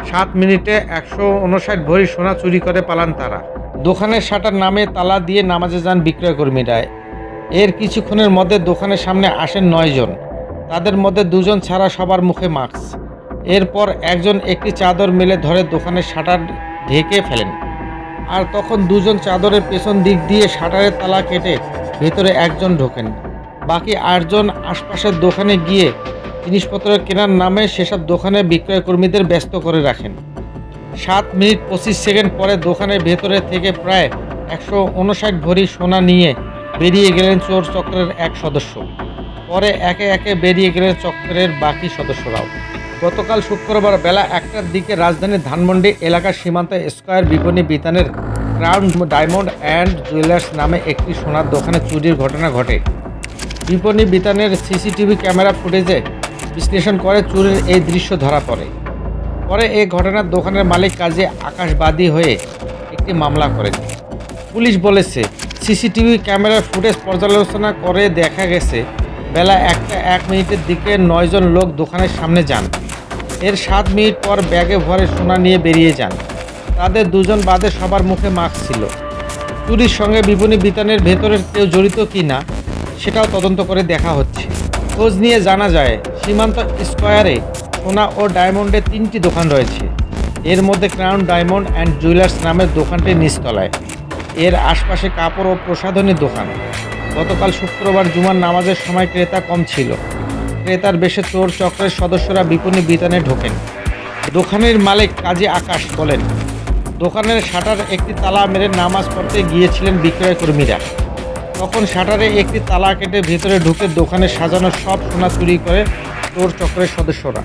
7 মিনিটে 159 ভরি সোনা চুরি করে পালান তারা। দোকানের শাটার নামে তালা দিয়ে নামাজে যান বিক্রয়কর্মীরা। এর কিছুক্ষণের মধ্যে দোকানের সামনে আসেন 9 জন। তাদের মধ্যে 2 জন ছাড়া সবার মুখে মাস্ক। এরপর একজন একটি চাদর মেলে ধরে দোকানের শাটার ঢেকে ফেলেন। আর তখন 2 জন চাদরের পেছন দিক দিয়ে শাটারের তালা কেটে ভেতরে একজন ঢোকেন। বাকি 8 জন আশপাশের দোকানে গিয়ে জিনিসপত্র কেনার নামে সেসব দোকানে বিক্রয়কর্মীদের ব্যস্ত করে রাখেন। 7 মিনিট 25 সেকেন্ড পরে দোকানের ভেতরে থেকে প্রায় 159 ভরি সোনা নিয়ে বেরিয়ে গেলেন চোর চক্রের এক সদস্য। পরে একে একে বেরিয়ে গেলেন চক্রের বাকি সদস্যরাও। গতকাল শুক্রবার বেলা 1টার দিকে রাজধানীর ধানমন্ডি এলাকার সীমান্ত স্কয়ার বিপণী বিতানের ক্রাউন ডায়মন্ড অ্যান্ড জুয়েলার্স নামে একটি সোনার দোকানে চুরির ঘটনা ঘটে। বিপণী বিতানের সিসিটিভি ক্যামেরা ফুটেজে বিশ্লেষণ করে চুরির এই দৃশ্য ধরা পড়ে। পরে এই ঘটনার দোকানের মালিক কাজী আকাশ বাদী হয়ে একটি মামলা করেন। পুলিশ বলেছে, সিসিটিভি ক্যামেরার ফুটেজ পর্যালোচনা করে দেখা গেছে বেলা 1টা 1 মিনিটের দিকে 9 জন লোক দোকানের সামনে যান। এর 7 মিনিট পর ব্যাগে ভরে সোনা নিয়ে বেরিয়ে যান। তাদের 2 জন বাদে সবার মুখে মাস্ক ছিল। চুরির সঙ্গে বিপণী বিতানের ভেতরের কেউ জড়িত কি না সেটাও তদন্ত করে দেখা হচ্ছে। খোঁজ নিয়ে জানা যায়, সীমান্ত স্কয়ারে সোনা ও ডায়মন্ডের 3টি দোকান রয়েছে। এর মধ্যে ক্রাউন ডায়মন্ড অ্যান্ড জুয়েলার্স নামের দোকানটি নিচতলায়। এর আশপাশে কাপড় ও প্রসাধনী দোকান। গতকাল শুক্রবার জুমার নামাজের সময় ক্রেতা কম ছিল। ক্রেতার বেশে চোর চক্রের সদস্যরা বিপণী বিতানে ঢোকেন। দোকানের মালিক কাজী আকাশ বলেন, দোকানের শাটার একটি তালা মেরে নামাজ পড়তে গিয়েছিলেন বিক্রয়কর্মীরা। তখন শাটারে একটি তালা কেটে ভেতরে ঢুকে দোকানে সাজানো সব সোনা চুরি করে চোর চক্রের সদস্যরা।